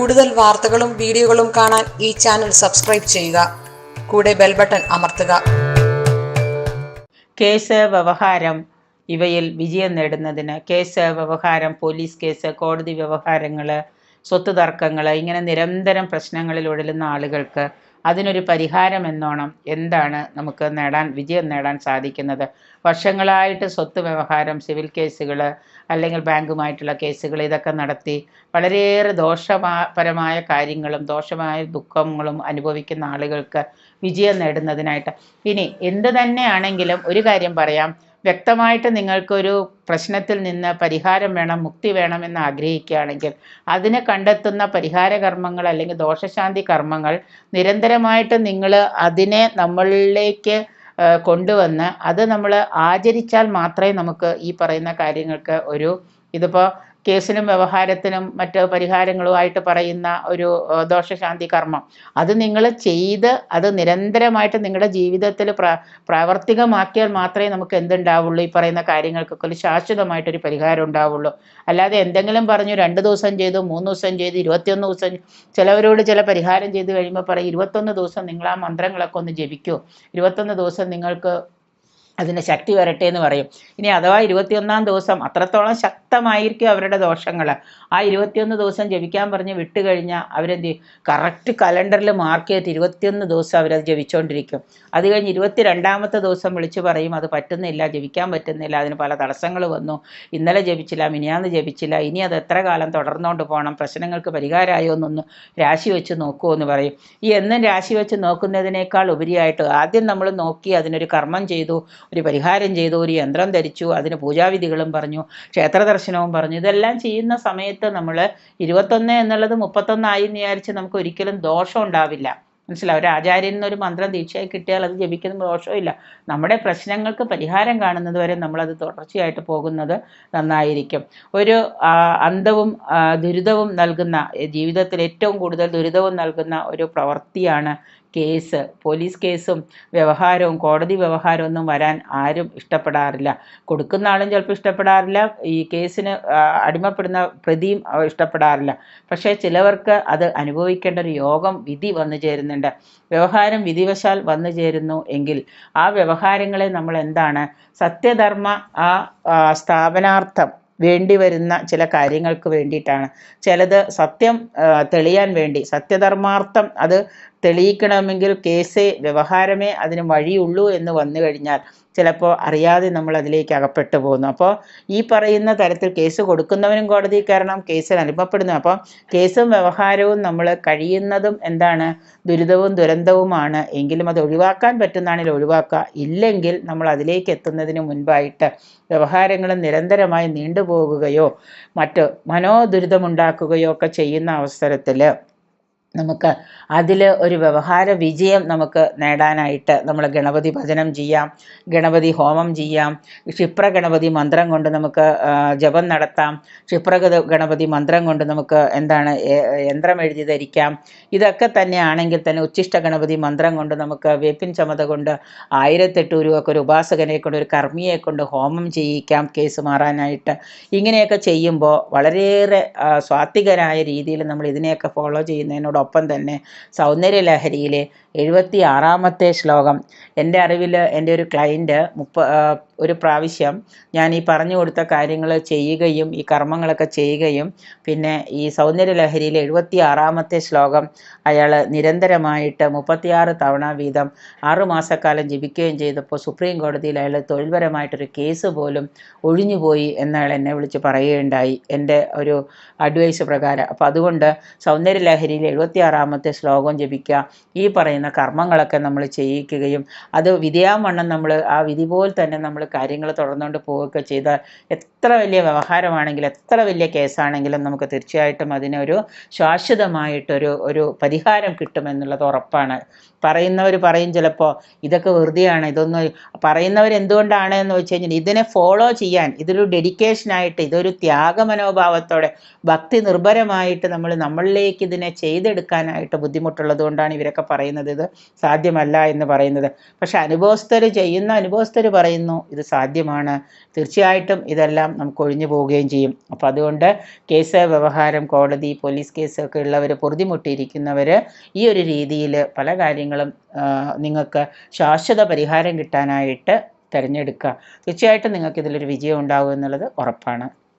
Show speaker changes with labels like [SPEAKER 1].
[SPEAKER 1] കൂടുതൽ വാർത്തകളും വീഡിയോകളും കാണാൻ ഈ ചാനൽ സബ്സ്ക്രൈബ് ചെയ്യുക. കൂടെ ബെൽ ബട്ടൺ അമർത്തുക.
[SPEAKER 2] കേസ്, വ്യവഹാരം ഇവയിൽ വിജയം നേടുന്നതിന് കേസ്, വ്യവഹാരം, പോലീസ് കേസ്, കോടതി വ്യവഹാരങ്ങൾ, സ്വത്ത് തർക്കങ്ങൾ, ഇങ്ങനെ നിരന്തരം പ്രശ്നങ്ങളിൽ ഉഴലുന്ന ആളുകൾക്ക് അതിനൊരു പരിഹാരം എന്നോണം എന്താണ് നമുക്ക് വിജയം നേടാൻ സാധിക്കുന്നത്? വർഷങ്ങളായിട്ട് സ്വത്ത് വ്യവഹാരം, സിവിൽ കേസുകൾ അല്ലെങ്കിൽ ബാങ്കുമായിട്ടുള്ള കേസുകൾ ഇതൊക്കെ നടത്തി വളരെയേറെ ദോഷപരമായ കാര്യങ്ങളും ദോഷമായ ദുഃഖങ്ങളും അനുഭവിക്കുന്ന ആളുകൾക്ക് വിജയം നേടുന്നതിനായിട്ട് ഇനി എന്ത് തന്നെയാണെങ്കിലും ഒരു കാര്യം പറയാം, വ്യക്തമായിട്ട് നിങ്ങൾക്കൊരു പ്രശ്നത്തിൽ നിന്ന് പരിഹാരം വേണം, മുക്തി വേണമെന്ന് ആഗ്രഹിക്കുകയാണെങ്കിൽ അതിന് കണ്ടെത്തുന്ന പരിഹാര കർമ്മങ്ങൾ അല്ലെങ്കിൽ ദോഷശാന്തി കർമ്മങ്ങൾ നിരന്തരമായിട്ട് നിങ്ങൾ അതിനെ നമ്മളിലേക്ക് കൊണ്ടുവന്ന് അത് നമ്മൾ ആചരിച്ചാൽ മാത്രമേ നമുക്ക് ഈ പറയുന്ന കാര്യങ്ങൾക്ക് ഇതിപ്പോൾ കേസിനും വ്യവഹാരത്തിനും മറ്റ് പരിഹാരങ്ങളുമായിട്ട് പറയുന്ന ഒരു ദോഷശാന്തി കർമ്മം അത് നിങ്ങൾ ചെയ്ത് അത് നിരന്തരമായിട്ട് നിങ്ങളുടെ ജീവിതത്തിൽ പ്രാവർത്തികമാക്കിയാൽ മാത്രമേ നമുക്ക് എന്തുണ്ടാവുള്ളൂ, ഈ പറയുന്ന കാര്യങ്ങൾക്കൊക്കെ ഒരു ശാശ്വതമായിട്ടൊരു പരിഹാരം ഉണ്ടാവുള്ളൂ. അല്ലാതെ എന്തെങ്കിലും പറഞ്ഞു 2 ദിവസം ചെയ്തു, 3 ദിവസം ചെയ്തു, 21 ദിവസം ചിലവരോട് ചില പരിഹാരം ചെയ്ത് കഴിയുമ്പോൾ പറയും 21 ദിവസം നിങ്ങൾ ആ മന്ത്രങ്ങളൊക്കെ ഒന്ന് ജപിക്കൂ, 21 ദിവസം നിങ്ങൾക്ക് അതിന് ശക്തി വരട്ടെ എന്ന് പറയും. ഇനി അഥവാ 21-ാം ദിവസം അത്രത്തോളം ശക്തമായിരിക്കും അവരുടെ ദോഷങ്ങൾ. ആ 21 ദിവസം ജപിക്കാൻ പറഞ്ഞ് വിട്ട് കഴിഞ്ഞാൽ അവരെന്ത് ചെയ്യും? കറക്റ്റ് കലണ്ടറിൽ മാർക്ക് ചെയ്തിട്ട് 21 ദിവസം അവരത് ജപിച്ചുകൊണ്ടിരിക്കും. അത് കഴിഞ്ഞ് 22-ാമത്തെ ദിവസം വിളിച്ച് പറയും അത് പറ്റുന്നില്ല, ജപിക്കാൻ പറ്റുന്നില്ല, അതിന് പല തടസ്സങ്ങൾ വന്നു, ഇന്നലെ ജപിച്ചില്ല, മിനിയാന്ന് ജപിച്ചില്ല, ഇനി അത് എത്ര കാലം തുടർന്നുകൊണ്ട് പോകണം, പ്രശ്നങ്ങൾക്ക് പരിഹാരമായോ എന്നൊന്ന് രാശി വെച്ച് നോക്കുമോ എന്ന് പറയും. ഈ എന്നും രാശി വെച്ച് നോക്കുന്നതിനേക്കാൾ ഉപരിയായിട്ട് ആദ്യം നമ്മൾ നോക്കി അതിനൊരു കർമ്മം ചെയ്തു, ഒരു പരിഹാരം ചെയ്തു, ഒരു യന്ത്രം ധരിച്ചു, അതിന് പൂജാവിധികളും പറഞ്ഞു, ക്ഷേത്ര ദർശനവും പറഞ്ഞു. ഇതെല്ലാം ചെയ്യുന്ന സമയത്ത് നമ്മൾ 21 എന്നുള്ളത് 31 ആയി എന്ന് വിചാരിച്ച് നമുക്ക് ഒരിക്കലും ദോഷം ഉണ്ടാവില്ല. മനസ്സിലാവും? ഒരു ആചാര്യൻ നിന്നൊരു മന്ത്രം ദീക്ഷയായി കിട്ടിയാൽ അത് ജപിക്കുന്ന ദോഷമില്ല. നമ്മുടെ പ്രശ്നങ്ങൾക്ക് പരിഹാരം കാണുന്നത് വരെ നമ്മളത് തുടർച്ചയായിട്ട് പോകുന്നത് നന്നായിരിക്കും. ഒരു അന്തവും ദുരിതവും നൽകുന്ന, ജീവിതത്തിൽ ഏറ്റവും കൂടുതൽ ദുരിതവും നൽകുന്ന ഒരു പ്രവൃത്തിയാണ് കേസ്. പോലീസ് കേസും വ്യവഹാരവും കോടതി വ്യവഹാരവും ഒന്നും വരാൻ ആരും ഇഷ്ടപ്പെടാറില്ല. കൊടുക്കുന്ന ആളും ചിലപ്പോൾ ഇഷ്ടപ്പെടാറില്ല, ഈ കേസിന് അടിമപ്പെടുന്ന പ്രതിയും ഇഷ്ടപ്പെടാറില്ല. പക്ഷേ ചിലവർക്ക് അത് അനുഭവിക്കേണ്ട ഒരു യോഗം, വിധി വന്നു ചേരുന്നുണ്ട്. വ്യവഹാരം വിധിവശാൽ വന്നു ചേരുന്നു എങ്കിൽ ആ വ്യവഹാരങ്ങളെ നമ്മൾ എന്താണ് സത്യധർമ്മ സ്ഥാപനാർത്ഥം വേണ്ടി വരുന്ന ചില കാര്യങ്ങൾക്ക് വേണ്ടിയിട്ടാണ്. ചിലത് സത്യം തെളിയാൻ വേണ്ടി, സത്യധർമാർത്ഥം അത് തെളിയിക്കണമെങ്കിൽ കേസ്, വ്യവഹാരമേ അതിന് വഴിയുള്ളൂ എന്ന് വന്നു കഴിഞ്ഞാൽ ചിലപ്പോൾ അറിയാതെ നമ്മൾ അതിലേക്ക് അകപ്പെട്ടു പോകുന്നു. അപ്പോൾ ഈ പറയുന്ന തരത്തിൽ കേസ് കൊടുക്കുന്നവനും കോടതി കയറണം, കേസിൽ അനുഭവപ്പെടുന്നു. അപ്പോൾ കേസും വ്യവഹാരവും നമ്മൾ കഴിയുന്നതും എന്താണ് ദുരിതവും ദുരന്തവുമാണ്. എങ്കിലും അത് ഒഴിവാക്കാൻ പറ്റുന്നതാണെങ്കിൽ ഒഴിവാക്കുക, ഇല്ലെങ്കിൽ നമ്മൾ അതിലേക്ക് എത്തുന്നതിന് മുൻപായിട്ട് വ്യവഹാരങ്ങൾ നിരന്തരമായി നീണ്ടുപോകുകയോ മറ്റ് മനോദുരിതമുണ്ടാക്കുകയോ ഒക്കെ ചെയ്യുന്ന അവസരത്തിൽ നമുക്ക് അതിൽ ഒരു വ്യവഹാര വിജയം നമുക്ക് നേടാനായിട്ട് നമ്മൾ ഗണപതി ഭജനം ചെയ്യാം, ഗണപതി ഹോമം ചെയ്യാം, ക്ഷിപ്ര ഗണപതി മന്ത്രം കൊണ്ട് നമുക്ക് ജപം നടത്താം, ക്ഷിപ്ര ഗണപതി മന്ത്രം കൊണ്ട് നമുക്ക് യന്ത്രം എഴുതി ധരിക്കാം. ഇതൊക്കെ തന്നെയാണെങ്കിൽ തന്നെ ഉച്ഛിഷ്ട ഗണപതി മന്ത്രം കൊണ്ട് നമുക്ക് വേപ്പിൻ ചമത കൊണ്ട് 1008 രൂപക്ക് ഒരു ഉപാസകനെ കൊണ്ട്, ഒരു കർമ്മിയെ കൊണ്ട് ഹോമം ചെയ്യിക്കാം കേസ് മാറാനായിട്ട്. ഇങ്ങനെയൊക്കെ ചെയ്യുമ്പോൾ വളരെയേറെ സ്വാത്വികരായ രീതിയിൽ നമ്മൾ ഇതിനെയൊക്കെ ഫോളോ ചെയ്യുന്നതിനോടൊപ്പം തന്നെ സൗന്ദര്യലഹരിയിലെ 76-ാമത്തെ ശ്ലോകം, എൻ്റെ അറിവിൽ എൻ്റെ ഒരു ക്ലയൻറ്റ് ഒരു പ്രാവശ്യം ഞാൻ ഈ പറഞ്ഞു കൊടുത്ത കാര്യങ്ങൾ ചെയ്യുകയും ഈ കർമ്മങ്ങളൊക്കെ ചെയ്യുകയും പിന്നെ ഈ സൗന്ദര്യലഹരിയിലെ 76-ാമത്തെ ശ്ലോകം അയാൾ നിരന്തരമായിട്ട് 36 തവണ വീതം 6 മാസക്കാലം ജപിക്കുകയും ചെയ്തപ്പോൾ സുപ്രീം കോടതിയിൽ അയാൾ തൊഴിൽപരമായിട്ടൊരു കേസ് പോലും ഒഴിഞ്ഞുപോയി എന്നയാൾ എന്നെ വിളിച്ച് പറയുകയുണ്ടായി, എൻ്റെ ഒരു അഡ്വൈസ് പ്രകാരം. അപ്പോൾ അതുകൊണ്ട് സൗന്ദര്യലഹരിയിലെ 76-ാമത്തെ ശ്ലോകം ജപിക്കുക, ഈ പറയുന്ന കർമ്മങ്ങളൊക്കെ നമ്മൾ ചെയ്യിക്കുകയും അത് വിധിയാവണ്ണം നമ്മൾ ആ വിധി പോലെ തന്നെ നമ്മൾ കാര്യങ്ങൾ തുടർന്നുകൊണ്ട് പോവുകയൊക്കെ ചെയ്താൽ എത്ര വലിയ വ്യവഹാരമാണെങ്കിലും എത്ര വലിയ കേസാണെങ്കിലും നമുക്ക് തീർച്ചയായിട്ടും അതിനൊരു ശാശ്വതമായിട്ടൊരു പരിഹാരം കിട്ടുമെന്നുള്ളത് ഉറപ്പാണ്. പറയുന്നവർ പറയും ചിലപ്പോൾ ഇതൊക്കെ വെറുതെയാണ്, ഇതൊന്നും പറയുന്നവർ എന്തുകൊണ്ടാണ് എന്ന് വെച്ച് കഴിഞ്ഞാൽ ഇതിനെ ഫോളോ ചെയ്യാൻ, ഇതൊരു ഡെഡിക്കേഷനായിട്ട്, ഇതൊരു ത്യാഗമനോഭാവത്തോടെ ഭക്തി നിർഭരമായിട്ട് നമ്മളിലേക്ക് ഇതിനെ ചെയ്തെടുക്കാനായിട്ട് ബുദ്ധിമുട്ടുള്ളത് കൊണ്ടാണ് ഇവരൊക്കെ പറയുന്നത് ഇത് സാധ്യമല്ല എന്ന് പറയുന്നത്. പക്ഷെ അനുഭവസ്ഥർ പറയുന്നു ഇത് സാധ്യമാണ്, തീർച്ചയായിട്ടും ഇതെല്ലാം നമുക്ക് ഒഴിഞ്ഞു പോവുകയും ചെയ്യും. അപ്പോൾ അതുകൊണ്ട് കേസ് വ്യവഹാരം, കോടതി, പോലീസ് കേസൊക്കെ ഉള്ളവർ, പൊറുതിമുട്ടിയിരിക്കുന്നവർ ഈ ഒരു രീതിയിൽ പല കാര്യങ്ങളും നിങ്ങൾക്ക് ശാശ്വത പരിഹാരം കിട്ടാനായിട്ട് തിരഞ്ഞെടുക്കുക. തീർച്ചയായിട്ടും നിങ്ങൾക്ക് ഇതിലൊരു വിജയം ഉണ്ടാകും എന്നുള്ളത് ഉറപ്പാണ്.